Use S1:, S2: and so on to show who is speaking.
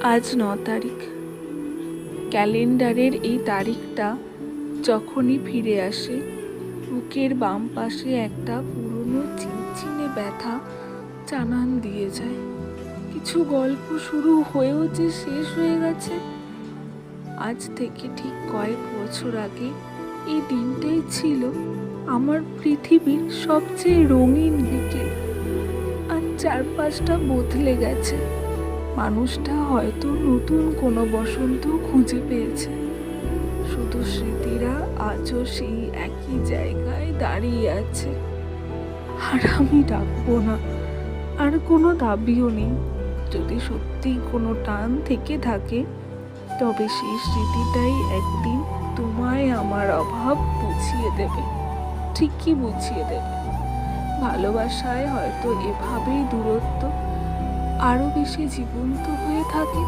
S1: আজ 9 তারিখ। ক্যালেন্ডারের এই তারিখটা যখনই ফিরে আসে, বুকের বাম পাশে একটা পুরনো চিনচিনে ব্যথা জানান দিয়ে যায়। কিছু গল্প শুরু হয়েও যে শেষ হয়ে গেছে। আজ থেকে ঠিক কয়েক বছর আগে এই দিনটাই ছিল আমার পৃথিবীর সবচেয়ে রঙিন বিকেল। আর চারপাশটা বদলে গেছে। মানুষটা হয়তো নতুন কোনো বসন্ত খুঁজে পেয়েছে। শুধু স্মৃতিরা আজও সেই একই জায়গায় দাঁড়িয়ে আছে। আর আমি ডাকবো না, আর কোনো দাবিও নেই। যদি সত্যি কোনো টান থেকে থাকে, তবে সেই স্মৃতিটাই একদিন তোমায় আমার অভাব বুঝিয়ে দেবে। ঠিকই বুঝিয়ে দেবে। ভালোবাসায় হয়তো এভাবেই দূরত্ব আরো বেশি জীবন্ত হয়ে থাকে।